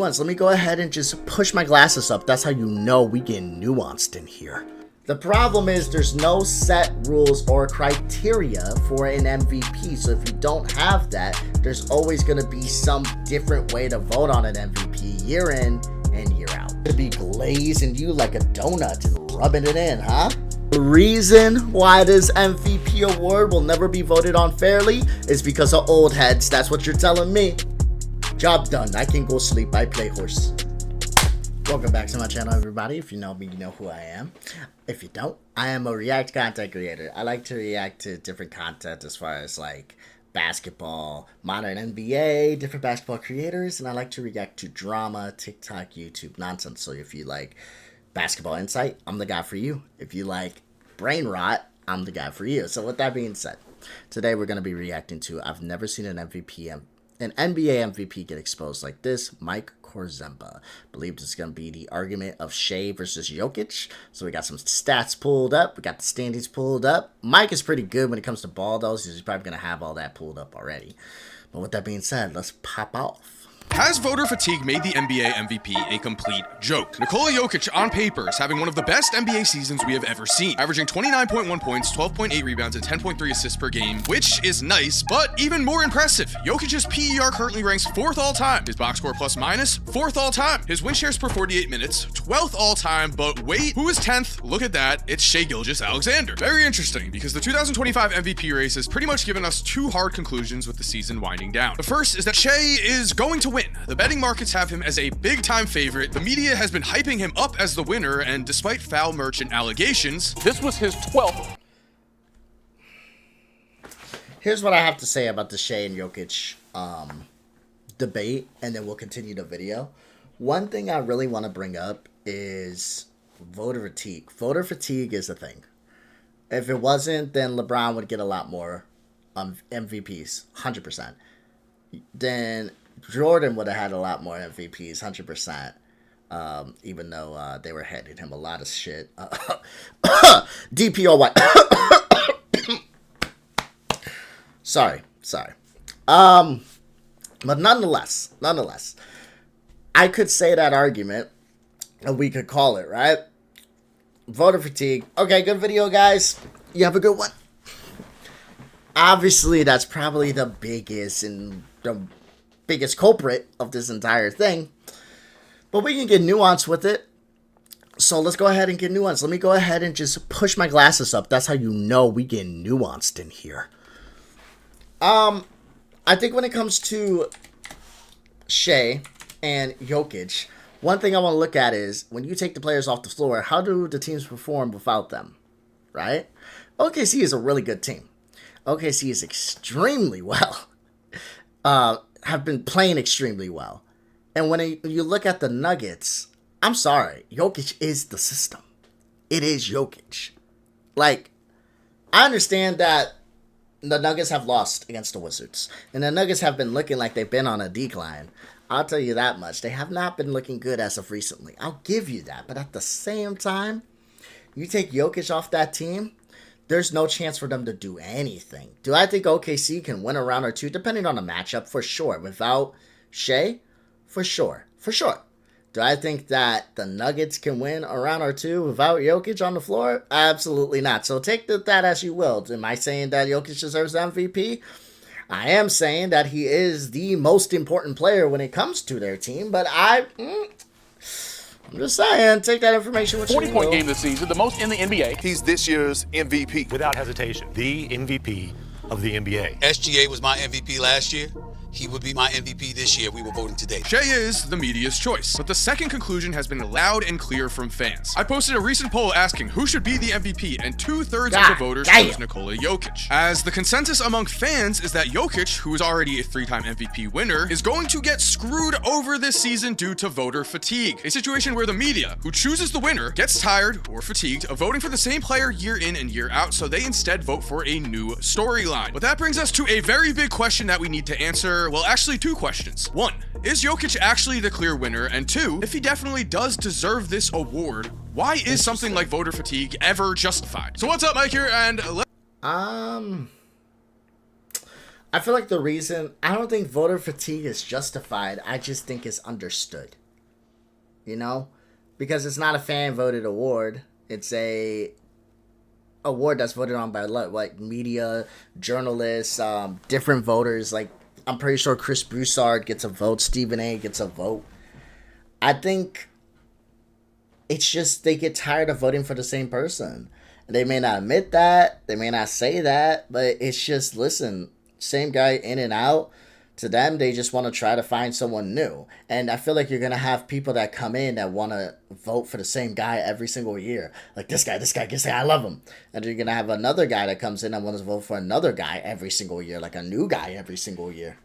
Let me go ahead and just push my glasses up. That's how you know we get nuanced in here. The problem is there's no set rules or criteria for an MVP. So if you don't have that, there's always going to be some different way to vote on an MVP year in and year out. To be glazing you like a donut and rubbing it in, huh? The reason why this MVP award will never be voted on fairly is because of old heads. That's what you're telling me. Job done. I can go sleep. I play horse. Welcome back to my channel, everybody. If you know me, you know who I am. If you don't, I am a React content creator. I like to react to different content as far as like basketball, modern NBA, different basketball creators, and I like to react to drama, TikTok, YouTube nonsense. So if you like basketball insight, I'm the guy for you. If you like brain rot, I'm the guy for you. So with that being said, today we're going to be reacting to I've never seen an NBA MVP get exposed like this. Korzemba. Believed it's going to be the argument of Shai versus Jokic. So we got some stats pulled up. We got the standings pulled up. Mike is pretty good when it comes to ball, though. So he's probably going to have all that pulled up already. But with that being said, let's pop off. Has voter fatigue made the NBA MVP a complete joke? Nikola Jokić on paper is having one of the best NBA seasons we have ever seen, averaging 29.1 points, 12.8 rebounds, and 10.3 assists per game, which is nice, but even more impressive, Jokic's PER currently ranks 4th all-time, his box score plus minus, 4th all-time, his win shares per 48 minutes, 12th all-time, but wait, who is 10th? Look at that, it's Shai Gilgeous-Alexander. Very interesting, because the 2025 MVP race has pretty much given us two hard conclusions with the season winding down. The first is that Shai is going to win. The betting markets have him as a big-time favorite. The media has been hyping him up as the winner, and despite foul merchant allegations, this was his 12th. Here's what I have to say about the Shai and Jokic debate, and then we'll continue the video. One thing I really want to bring up is voter fatigue. Voter fatigue is a thing. If it wasn't, then LeBron would get a lot more MVPs, 100%. Then Jordan would have had a lot more MVPs, 100%. Even though they were handing him a lot of shit. DPOY. sorry. But nonetheless, I could say that argument, and we could call it, right? Voter fatigue. Okay, good video, guys. You have a good one. Obviously, that's probably the biggest culprit of this entire thing, but we can get nuanced with it. So let's go ahead and get nuanced. Let me go ahead and just push my glasses up. That's how you know we get nuanced in here. I think when it comes to Shai and Jokic, one thing I want to look at is when you take the players off the floor, how do the teams perform without them, right? OKC is a really good team. OKC is extremely well. Have been playing extremely well. And when you look at the Nuggets, I'm sorry, Jokic is the system. It is Jokic. Like, I understand that the Nuggets have lost against the Wizards. And the Nuggets have been looking like they've been on a decline. I'll tell you that much. They have not been looking good as of recently. I'll give you that. But at the same time, you take Jokic off that team, there's no chance for them to do anything. Do I think OKC can win a round or two, depending on the matchup? For sure. Without Shai? For sure. For sure. Do I think that the Nuggets can win a round or two without Jokic on the floor? Absolutely not. So take that as you will. Am I saying that Jokic deserves the MVP? I am saying that he is the most important player when it comes to their team, but I'm just saying, take that information with you. 40-point game this season, the most in the NBA. He's this year's MVP. Without hesitation, the MVP of the NBA. SGA was my MVP last year. He would be my MVP this year. We were voting today. Shai is the media's choice, but the second conclusion has been loud and clear from fans. I posted a recent poll asking who should be the MVP, and 2/3 of the voters chose Nikola Jokic. As the consensus among fans is that Jokic, who is already a 3-time MVP winner, is going to get screwed over this season due to voter fatigue, a situation where the media, who chooses the winner, gets tired or fatigued of voting for the same player year in and year out, so they instead vote for a new storyline. But that brings us to a very big question that we need to answer. Well, actually, two questions. One, is Jokic actually the clear winner? And two, if he definitely does deserve this award, why is something like voter fatigue ever justified? So what's up, Mike here, and I feel like the reason, I don't think voter fatigue is justified. I just think it's understood. You know? Because it's not a fan voted award. It's a award that's voted on by like media, journalists, different voters. Like, I'm pretty sure Chris Broussard gets a vote, Stephen A gets a vote. I think it's just they get tired of voting for the same person. They may not admit that, they may not say that, but it's just, listen, same guy in and out. To them, they just want to try to find someone new. And I feel like you're going to have people that come in that want to vote for the same guy every single year. Like, this guy, I love him. And you're going to have another guy that comes in and wants to vote for another guy every single year, like a new guy every single year.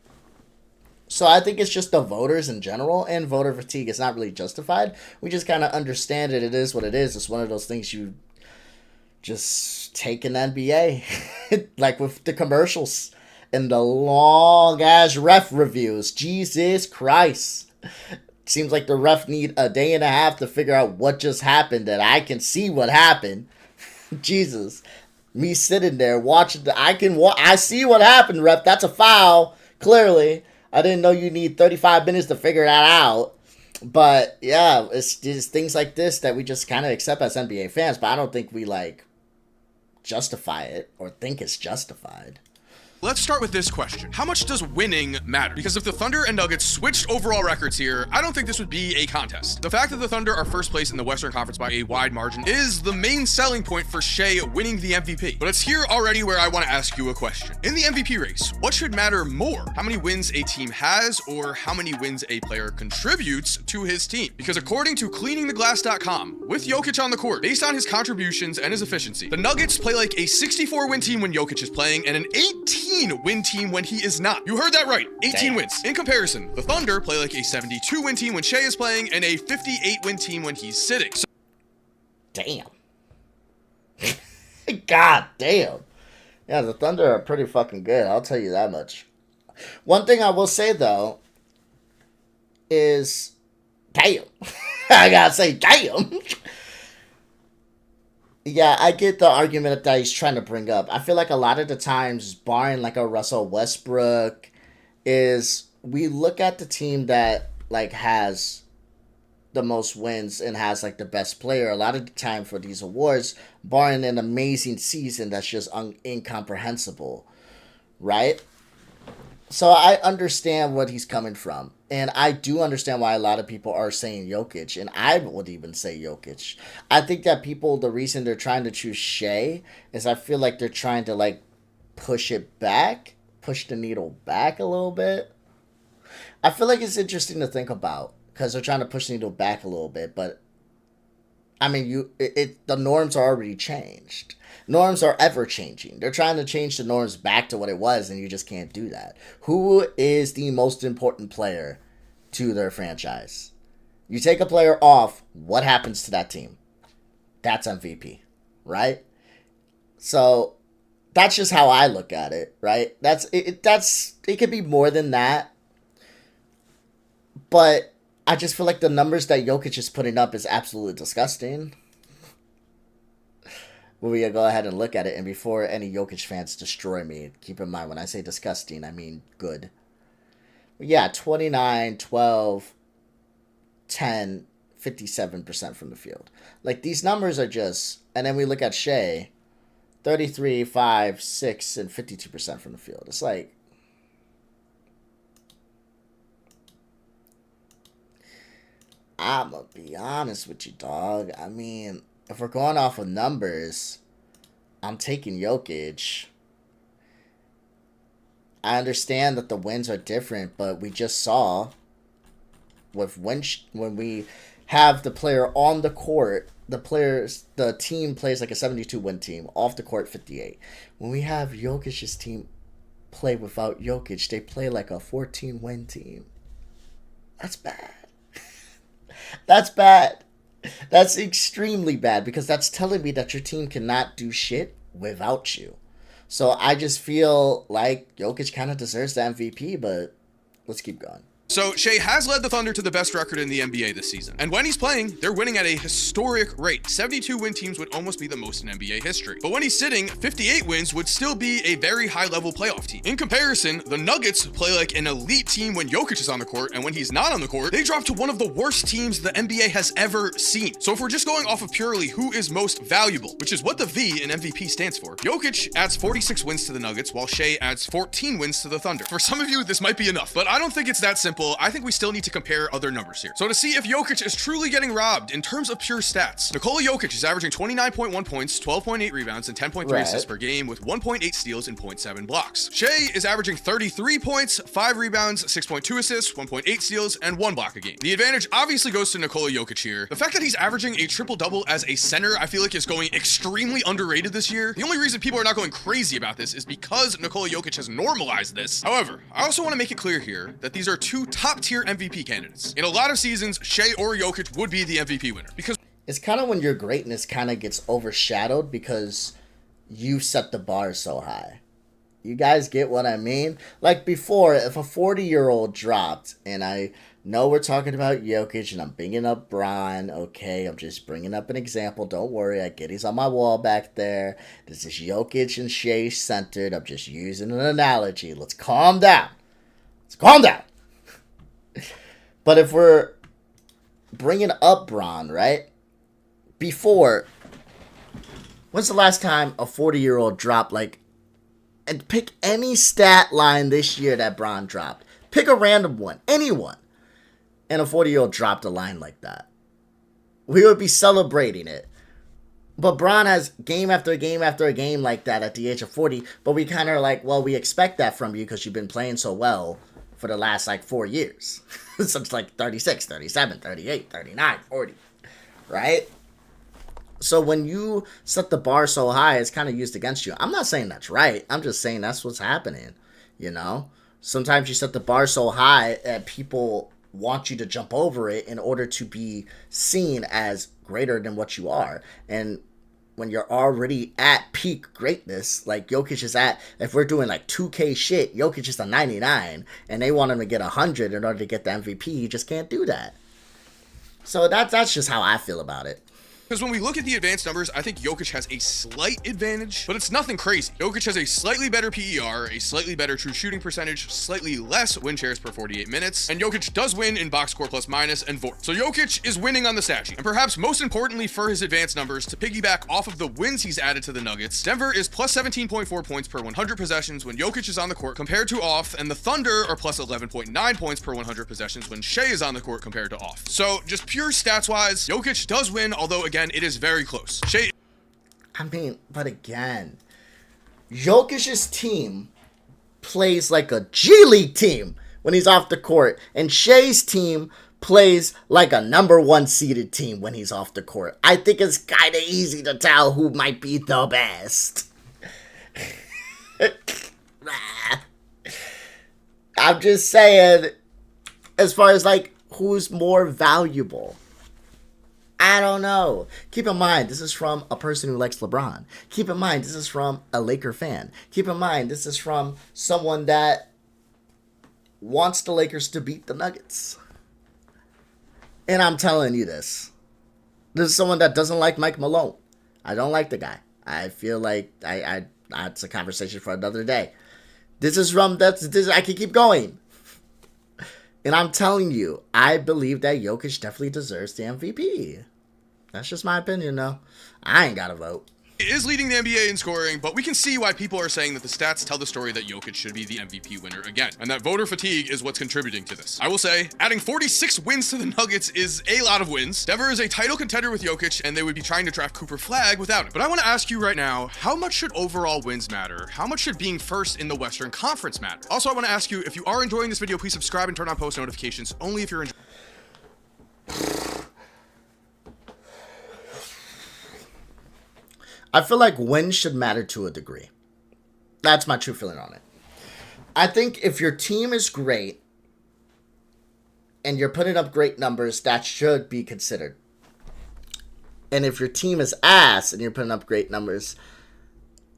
So I think it's just the voters in general, and voter fatigue is not really justified. We just kind of understand it. It is what it is. It's one of those things you just take in the NBA. Like with the commercials and the long-ass ref reviews. Jesus Christ. Seems like the ref need a day and a half to figure out what just happened, that I can see what happened. Jesus. Me sitting there watching I see what happened, ref. That's a foul, clearly. I didn't know you need 35 minutes to figure that out. But, yeah, it's just things like this that we just kind of accept as NBA fans. But I don't think we, like, justify it or think it's justified. Let's start with this question. How much does winning matter? Because if the Thunder and Nuggets switched overall records here, I don't think this would be a contest. The fact that the Thunder are first place in the Western Conference by a wide margin is the main selling point for Shai winning the MVP. But it's here already where I want to ask you a question. In the MVP race, what should matter more? How many wins a team has, or how many wins a player contributes to his team? Because according to cleaningtheglass.com, with Jokic on the court, based on his contributions and his efficiency, the Nuggets play like a 64-win team when Jokic is playing and an 18-win team when he is not. You heard that right. 18 wins. In comparison, the Thunder play like a 72-win team when Shai is playing and a 58-win team when he's sitting. So damn. God damn. Yeah, the Thunder are pretty fucking good. I'll tell you that much. One thing I will say, though, is damn. I gotta say damn. Yeah, I get the argument that he's trying to bring up. I feel like a lot of the times, barring like a Russell Westbrook, is we look at the team that like has the most wins and has like the best player. A lot of the time for these awards, barring an amazing season that's just incomprehensible, right? So I understand what he's coming from. And I do understand why a lot of people are saying Jokic. And I would even say Jokic. I think that people, the reason they're trying to choose Shai is I feel like they're trying to like push it back. Push the needle back a little bit. I feel like it's interesting to think about. Because they're trying to push the needle back a little bit. But, I mean, the norms are already changed. Norms are ever changing. They're trying to change the norms back to what it was, and you just can't do that. Who is the most important player to their franchise? You take a player off, what happens to that team? That's MVP, right? So that's just how I look at it, right? It could be more than that, but I just feel like the numbers that Jokic is putting up is absolutely disgusting. We're going to go ahead and look at it. And before any Jokic fans destroy me, keep in mind when I say disgusting, I mean good. But yeah, 29, 12, 10, 57% from the field. Like, these numbers are just... And then we look at Shai, 33, 5, 6, and 52% from the field. It's like... I'm going to be honest with you, dog. I mean... If we're going off of numbers, I'm taking Jokic. I understand that the wins are different, but we just saw with when we have the player on the court, the team plays like a 72-win team, off the court 58. When we have Jokic's team play without Jokic, they play like a 14-win team. That's bad. That's bad. That's extremely bad because that's telling me that your team cannot do shit without you. So I just feel like Jokic kind of deserves the MVP, but let's keep going. So Shai has led the Thunder to the best record in the NBA this season. And when he's playing, they're winning at a historic rate. 72 win teams would almost be the most in NBA history. But when he's sitting, 58 wins would still be a very high-level playoff team. In comparison, the Nuggets play like an elite team when Jokic is on the court, and when he's not on the court, they drop to one of the worst teams the NBA has ever seen. So if we're just going off of purely who is most valuable, which is what the V in MVP stands for, Jokic adds 46 wins to the Nuggets, while Shai adds 14 wins to the Thunder. For some of you, this might be enough, but I don't think it's that simple. I think we still need to compare other numbers here. So to see if Jokic is truly getting robbed in terms of pure stats, Nikola Jokic is averaging 29.1 points, 12.8 rebounds, and 10.3 assists per game with 1.8 steals and 0.7 blocks. Shai is averaging 33 points, 5 rebounds, 6.2 assists, 1.8 steals, and 1 block a game. The advantage obviously goes to Nikola Jokic here. The fact that he's averaging a triple-double as a center, I feel like is going extremely underrated this year. The only reason people are not going crazy about this is because Nikola Jokic has normalized this. However, I also want to make it clear here that these are two top-tier MVP candidates. In a lot of seasons, Shai or Jokic would be the MVP winner because it's kind of when your greatness kind of gets overshadowed because you set the bar so high. You guys get what I mean? Like before, if a 40-year-old dropped, and I know we're talking about Jokic, and I'm bringing up Bron, okay? I'm just bringing up an example. Don't worry, I get he's on my wall back there. This is Jokic and Shai centered. I'm just using an analogy. Let's calm down. Let's calm down. But if we're bringing up Bron, right? Before, when's the last time a 40-year-old dropped, like, and pick any stat line this year that Bron dropped. Pick a random one, anyone. And a 40-year-old dropped a line like that. We would be celebrating it. But Bron has game after game after game like that at the age of 40. But we kind of are like, well, we expect that from you because you've been playing so well for the last, like, 4 years. Since, like, 36, 37, 38, 39, 40. Right? So when you set the bar so high, it's kind of used against you. I'm not saying that's right. I'm just saying that's what's happening, you know? Sometimes you set the bar so high that people want you to jump over it in order to be seen as greater than what you are. And when you're already at peak greatness, like Jokic is at, if we're doing like 2K shit, Jokic is a 99, and they want him to get 100 in order to get the MVP, you just can't do that. So that's just how I feel about it. Because when we look at the advanced numbers, I think Jokic has a slight advantage, but it's nothing crazy. Jokic has a slightly better PER, a slightly better true shooting percentage, slightly less win shares per 48 minutes, and Jokic does win in box score plus minus and VOR. So Jokic is winning on the stat sheet. And perhaps most importantly for his advanced numbers, to piggyback off of the wins he's added to the Nuggets, Denver is plus 17.4 points per 100 possessions when Jokic is on the court compared to off, and the Thunder are plus 11.9 points per 100 possessions when Shai is on the court compared to off. So just pure stats wise, Jokic does win, although again, it is very close. Shai, I mean, but again, Jokic's team plays like a G League team when he's off the court, and Shai's team plays like a number 1 seeded team when he's off the court. I think it's kind of easy to tell who might be the best. I'm just saying, as far as like who's more valuable, I don't know. Keep in mind, this is from a person who likes LeBron. Keep in mind, this is from a Laker fan. Keep in mind, this is from someone that wants the Lakers to beat the Nuggets. And I'm telling you this. This is someone that doesn't like Mike Malone. I don't like the guy. I feel like that's a conversation for another day. This is from, I can keep going. And I'm telling you, I believe that Jokic definitely deserves the MVP. That's just my opinion, though. I ain't got to vote. is leading the NBA in scoring, but we can see why people are saying that the stats tell the story that Jokic should be the MVP winner again, and that voter fatigue is what's contributing to this. I will say, adding 46 wins to the Nuggets is a lot of wins. Denver is a title contender with Jokic, and they would be trying to draft Cooper Flagg without him. But I want to ask you right now, how much should overall wins matter? How much should being first in the Western Conference matter? Also, I want to ask you, if you are enjoying this video, please subscribe and turn on post notifications, only if you're enjoying. I feel like wins should matter to a degree. That's my true feeling on it. I think if your team is great and you're putting up great numbers, that should be considered. And if your team is ass and you're putting up great numbers,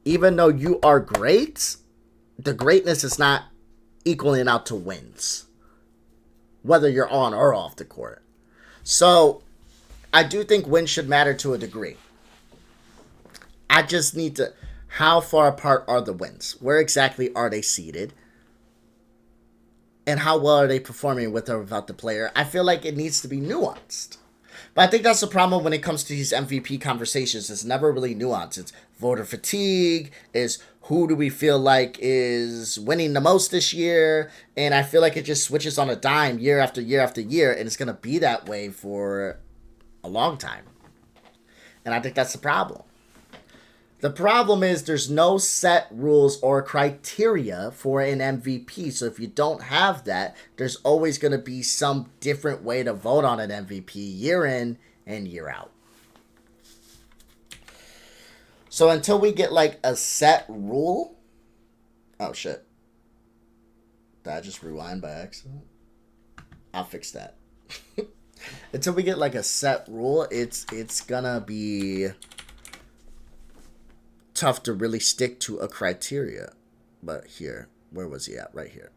even though you are great, the greatness is not equaling out to wins. whether you're on or off the court. So I do think wins should matter to a degree. I just need to, how far apart are the wins? Where exactly are they seated? And how well are they performing with or without the player? I feel like it needs to be nuanced. But I think that's the problem when it comes to these MVP conversations. It's never really nuanced. It's voter fatigue, is who do we feel like is winning the most this year? And I feel like it just switches on a dime year after year after year, and it's going to be that way for a long time. And I think that's the problem. The problem is there's no set rules or criteria for an MVP. So if you don't have that, there's always going to be some different way to vote on an MVP year in and year out. So until we get like a set rule. Oh shit. Did I just rewind by accident? I'll fix that. Until we get like a set rule, it's gonna be tough to really stick to a criteria. But here, where was he at? Right here.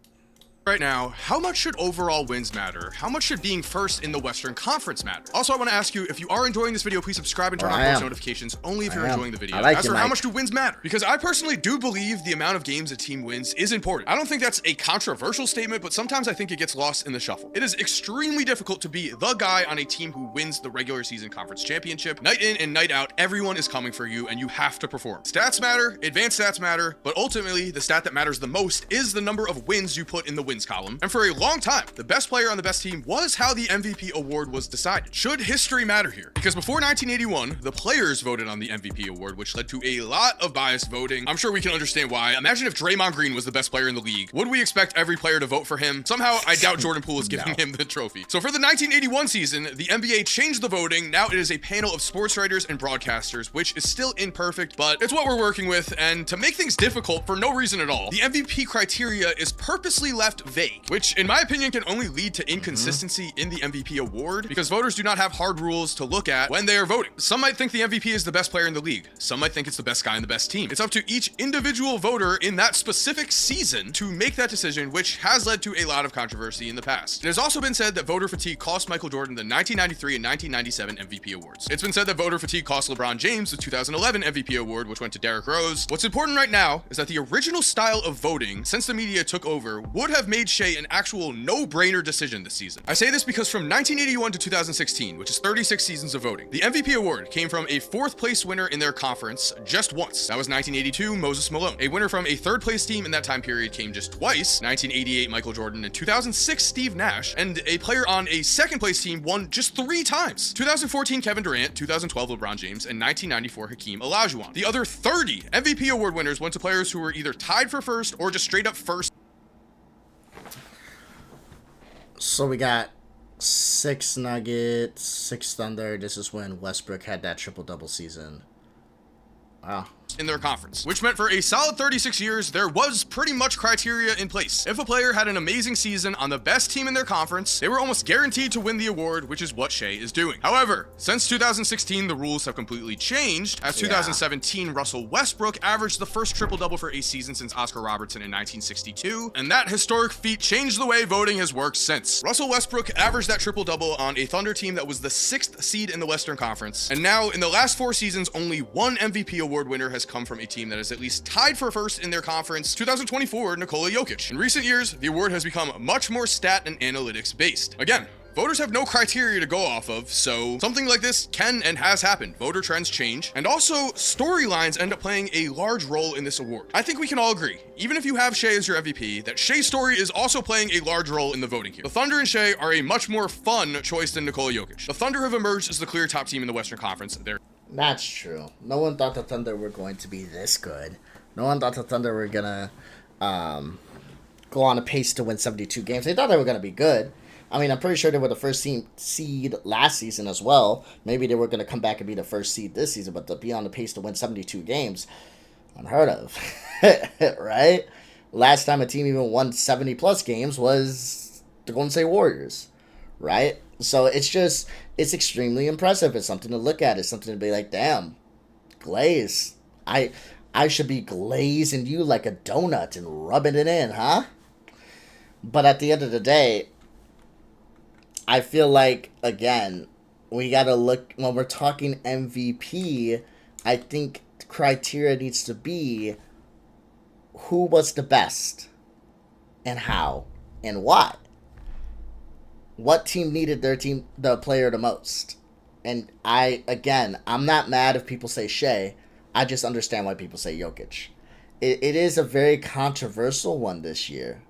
Right now, how much should overall wins matter? How much should being first in the Western Conference matter? Also, I want to ask you, if you are enjoying this video, please subscribe and turn on post notifications only if you're enjoying the video. As for how much do wins matter? Because I personally do believe the amount of games a team wins is important. I don't think that's a controversial statement, but sometimes I think it gets lost in the shuffle. It is extremely difficult to be the guy on a team who wins the regular season conference championship. Night in and night out, everyone is coming for you and you have to perform. Stats matter, advanced stats matter, but ultimately the stat that matters the most is the number of wins you put in the wins column. And for a long time, the best player on the best team was how the MVP award was decided. Should history matter here? Because before 1981, the players voted on the MVP award, which led to a lot of biased voting. I'm sure we can understand why. Imagine if Draymond Green was the best player in the league. Would we expect every player to vote for him? Somehow, I doubt Jordan Poole is giving him the trophy. So for the 1981 season, the NBA changed the voting. Now it is a panel of sports writers and broadcasters, which is still imperfect, but it's what we're working with. And to make things difficult for no reason at all, the MVP criteria is purposely left vague, which in my opinion can only lead to inconsistency in the MVP award because voters do not have hard rules to look at when they are voting. Some might think the MVP is the best player in the league. Some might think it's the best guy in the best team. It's up to each individual voter in that specific season to make that decision, which has led to a lot of controversy in the past. It has also been said that voter fatigue cost Michael Jordan the 1993 and 1997 MVP awards. It's been said that voter fatigue cost LeBron James the 2011 MVP award, which went to Derrick Rose. What's important right now is that the original style of voting, since the media took over, would have made Shai an actual no-brainer decision this season. I say this because from 1981 to 2016, which is 36 seasons of voting, the MVP award came from a fourth place winner in their conference just once. That was 1982, Moses Malone. A winner from a third place team in that time period came just twice, 1988, Michael Jordan, and 2006, Steve Nash. And a player on a second place team won just 3 times. 2014, Kevin Durant, 2012, LeBron James, and 1994, Hakeem Olajuwon. The other 30 MVP award winners went to players who were either tied for first or just straight up first. So we got 6 Nuggets, 6 Thunder. This is when Westbrook had that triple-double season. Wow. In their conference, which meant for a solid 36 years, there was pretty much criteria in place. If a player had an amazing season on the best team in their conference, they were almost guaranteed to win the award, which is what Shai is doing. However, since 2016, the rules have completely changed. As 2017, Russell Westbrook averaged the first triple-double for a season since Oscar Robertson in 1962, and that historic feat changed the way voting has worked since. Russell Westbrook averaged that triple-double on a Thunder team that was the 6th seed in the Western Conference, and now in the last 4 seasons, only one MVP award winner has come from a team that is at least tied for first in their conference, 2024, Nikola Jokić. In recent years, the award has become much more stat and analytics based. Again, voters have no criteria to go off of, so something like this can and has happened. Voter trends change, and also storylines end up playing a large role in this award. I think we can all agree, even if you have Shai as your MVP, that Shai's story is also playing a large role in the voting here. The Thunder and Shai are a much more fun choice than Nikola Jokić. The Thunder have emerged as the clear top team in the Western Conference. That's true. No one thought the Thunder were going to be this good. No one thought the Thunder were going to go on a pace to win 72 games. They thought they were going to be good. I mean, I'm pretty sure they were the first seed last season as well. Maybe they were going to come back and be the first seed this season, but to be on the pace to win 72 games, unheard of, right? Last time a team even won 70-plus games was the Golden State Warriors, right? So it's extremely impressive. It's something to look at. It's something to be like, damn, glaze. I should be glazing you like a donut and rubbing it in, huh? But at the end of the day, I feel like, again, we got to look, when we're talking MVP, I think the criteria needs to be who was the best and how and why. What team needed the player the most? And I'm not mad if people say Shai. I just understand why people say Jokic. It is a very controversial one this year.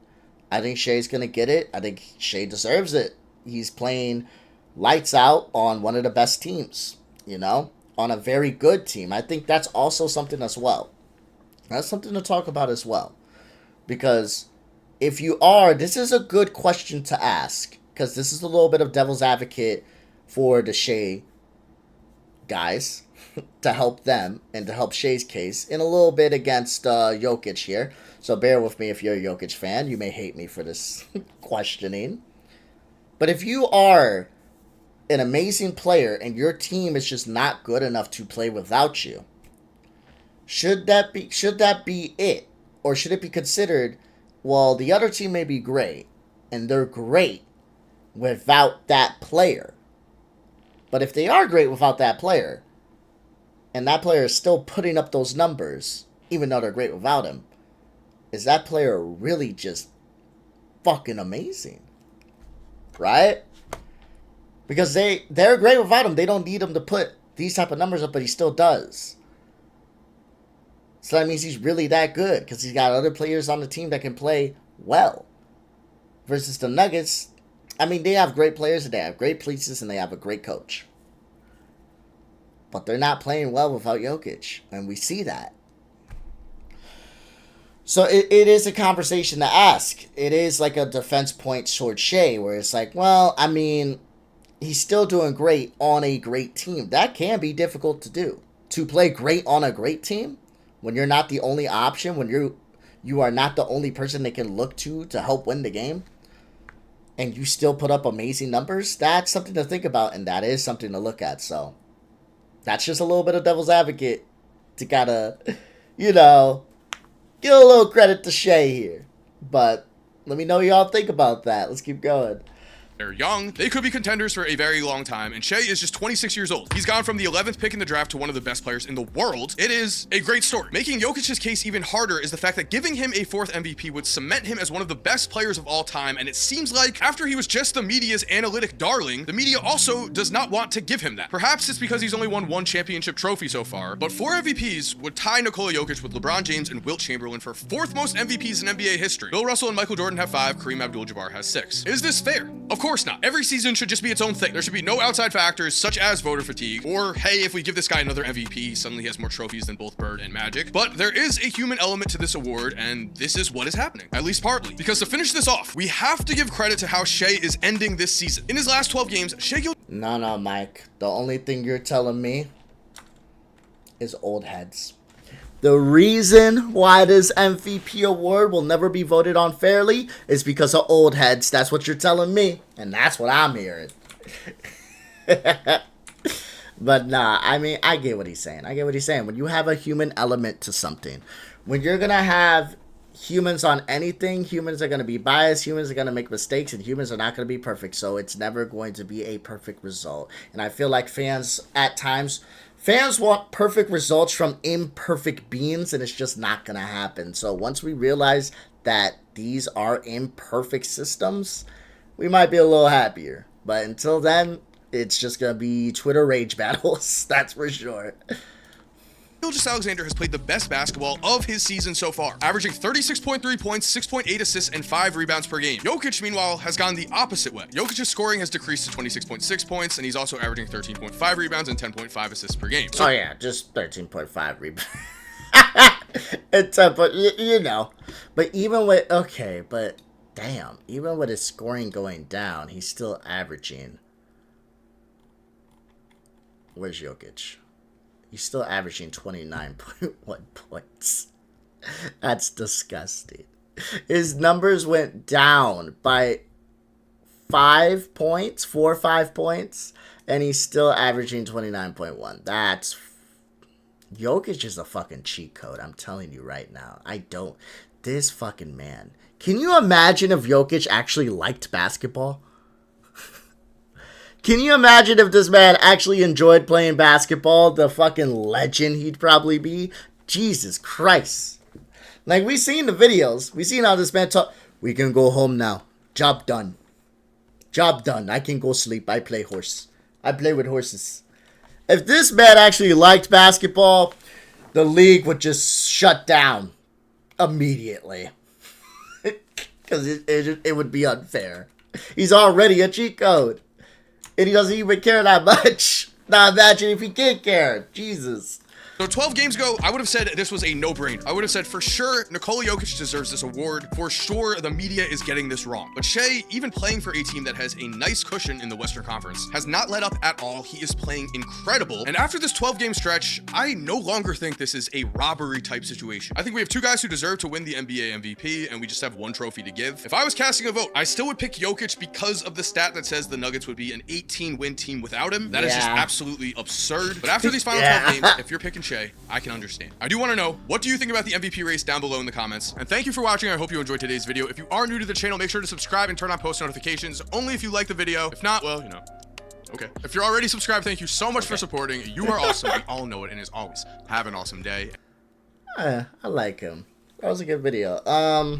I think Shai's going to get it. I think Shai deserves it. He's playing lights out on one of the best teams, on a very good team. I think that's also something as well. That's something to talk about as well. Because this is a good question to ask. Because this is a little bit of devil's advocate for the Shai guys to help them and to help Shai's case in a little bit against Jokic here. So bear with me if you're a Jokic fan. You may hate me for this questioning. But if you are an amazing player and your team is just not good enough to play without you, should that be it? Or should it be considered, well, the other team may be great and they're great without that player. But if they are great without that player, and that player is still putting up those numbers, even though they're great without him, is that player really just fucking amazing? Right? Because they're great without him. They don't need him to put these type of numbers up, but he still does. So that means he's really that good, because he's got other players on the team that can play well. Versus the Nuggets, they have great players, and they have great pieces, and they have a great coach. But they're not playing well without Jokic, and we see that. So it is a conversation to ask. It is like a defense point towards Shai, where it's like, well, he's still doing great on a great team. That can be difficult to do. To play great on a great team, when you're not the only option, when you are not the only person they can look to help win the game, and you still put up amazing numbers, that's something to think about, and that is something to look at. So that's just a little bit of devil's advocate to gotta, give a little credit to Shai here. But let me know what y'all think about that. Let's keep going. They're young, they could be contenders for a very long time, and Shai is just 26 years old. He's gone from the 11th pick in the draft to one of the best players in the world. It is a great story. Making Jokic's case even harder is the fact that giving him a 4th MVP would cement him as one of the best players of all time, and it seems like after he was just the media's analytic darling, the media also does not want to give him that. Perhaps it's because he's only won 1 championship trophy so far, but 4 MVPs would tie Nikola Jokic with LeBron James and Wilt Chamberlain for 4th most MVPs in NBA history. Bill Russell and Michael Jordan have 5, Kareem Abdul-Jabbar has 6. Is this fair? Of course not. Every season should just be its own thing. There should be no outside factors such as voter fatigue, or hey, if we give this guy another MVP, suddenly he has more trophies than both Bird and Magic. But there is a human element to this award, and this is what is happening, at least partly. Because to finish this off, we have to give credit to how Shai is ending this season. In his last 12 games, Shai No, Mike. The only thing you're telling me is old heads. The reason why this MVP award will never be voted on fairly is because of old heads. That's what you're telling me. And that's what I'm hearing. But nah, I get what he's saying. When you have a human element to something, when you're going to have humans on anything, humans are going to be biased, humans are going to make mistakes, and humans are not going to be perfect. So it's never going to be a perfect result. And I feel like fans want perfect results from imperfect beings, and it's just not going to happen. So once we realize that these are imperfect systems, we might be a little happier. But until then, it's just going to be Twitter rage battles. That's for sure. Gilgeous-Alexander has played the best basketball of his season so far, averaging 36.3 points, 6.8 assists, and 5 rebounds per game. Jokic, meanwhile, has gone the opposite way. Jokic's scoring has decreased to 26.6 points, and he's also averaging 13.5 rebounds and 10.5 assists per game. So, just 13.5 rebounds. It's but but even with his scoring going down, he's still averaging. Where's Jokic? He's still averaging 29.1 points. That's disgusting. His numbers went down by 5 points, 4 or 5 points, and he's still averaging 29.1. That's... Jokic is a fucking cheat code. I'm telling you right now. This fucking man. Can you imagine if Jokic actually liked basketball? Can you imagine if this man actually enjoyed playing basketball? The fucking legend he'd probably be. Jesus Christ. Like, we seen the videos. We seen how this man talk. We can go home now. Job done. Job done. I can go sleep. I play horse. I play with horses. If this man actually liked basketball, the league would just shut down immediately. Because it would be unfair. He's already a cheat code. And he doesn't even care that much. Now imagine if he did care. Jesus. So 12 games ago, I would have said this was a no-brainer. I would have said for sure Nikola Jokić deserves this award. For sure, the media is getting this wrong. But Shai, even playing for a team that has a nice cushion in the Western Conference, has not let up at all. He is playing incredible. And after this 12-game stretch, I no longer think this is a robbery type situation. I think we have two guys who deserve to win the NBA MVP, and we just have one trophy to give. If I was casting a vote, I still would pick Jokić because of the stat that says the Nuggets would be an 18-win team without him. That is just absolutely absurd. But after these final 12 games, if you're picking Shai, I can understand. I do want to know, what do you think about the MVP race down below in the comments? And thank you for watching. I hope you enjoyed today's video. If you are new to the channel, make sure to subscribe and turn on post notifications. Only if you like the video. If not, well, you know. Okay. If you're already subscribed, thank you so much for supporting. You are awesome. We all know it. And as always, have an awesome day. I like him. That was a good video. I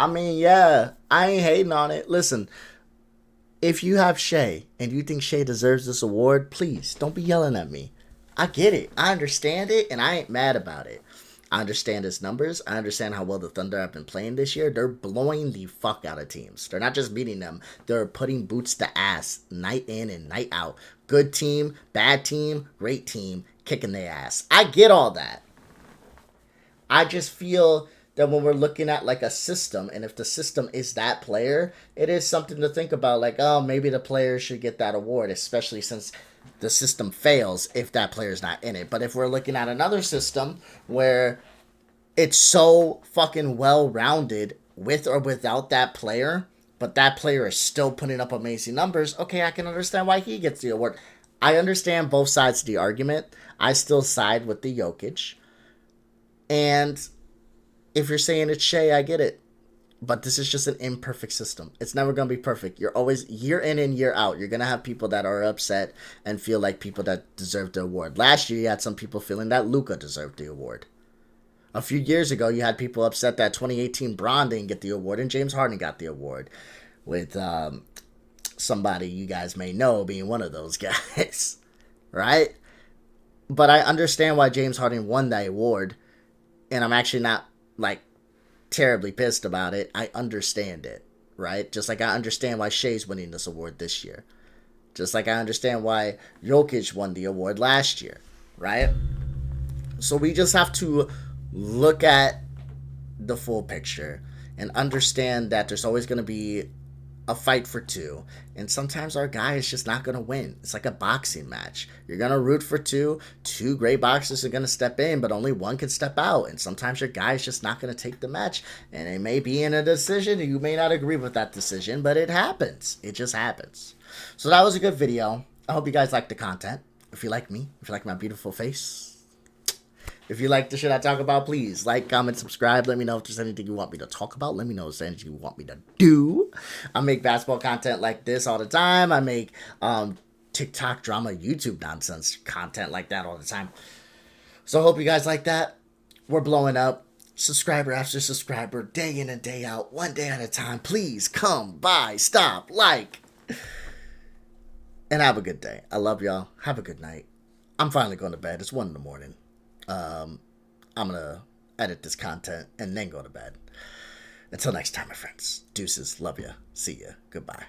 mean, yeah, I ain't hating on it. Listen, if you have Shai and you think Shai deserves this award, please don't be yelling at me. I get it. I understand it, and I ain't mad about it. I understand his numbers. I understand how well the Thunder have been playing this year. They're blowing the fuck out of teams. They're not just beating them. They're putting boots to ass night in and night out. Good team, bad team, great team, kicking their ass. I get all that. I just feel that when we're looking at like a system, and if the system is that player, it is something to think about. Like, oh, maybe the player should get that award, especially since the system fails if that player's not in it. But if we're looking at another system where it's so fucking well-rounded with or without that player, but that player is still putting up amazing numbers, okay, I can understand why he gets the award. I understand both sides of the argument. I still side with the Jokic. And if you're saying it's Shai, I get it. But this is just an imperfect system. It's never going to be perfect. You're always, year in and year out, you're going to have people that are upset and feel like people that deserve the award. Last year, you had some people feeling that Luka deserved the award. A few years ago, you had people upset that 2018 Bron didn't get the award and James Harden got the award. With somebody you guys may know being one of those guys. Right? But I understand why James Harden won that award. And I'm actually not, like, terribly pissed about it. I understand it, right? Just like I understand why Shai's winning this award this year. Just like I understand why Jokic won the award last year, right? So we just have to look at the full picture and understand that there's always going to be a fight for two, and sometimes our guy is just not going to win. It's like a boxing match. You're going to root for two great boxers are going to step in, but only one can step out, and sometimes your guy is just not going to take the match, and it may be in a decision, and you may not agree with that decision, but it happens. It just happens. So that was a good video. I hope you guys liked the content. If you like me, if you like my beautiful face, if you like the shit I talk about, please like, comment, subscribe. Let me know if there's anything you want me to talk about. Let me know if there's anything you want me to do. I make basketball content like this all the time. I make TikTok drama, YouTube nonsense content like that all the time. So I hope you guys like that. We're blowing up. Subscriber after subscriber, day in and day out, one day at a time. Please come by, stop, like, and have a good day. I love y'all. Have a good night. I'm finally going to bed. It's 1 a.m. I'm gonna edit this content and then go to bed. Until next time, my friends. Deuces. Love ya. See ya. Goodbye.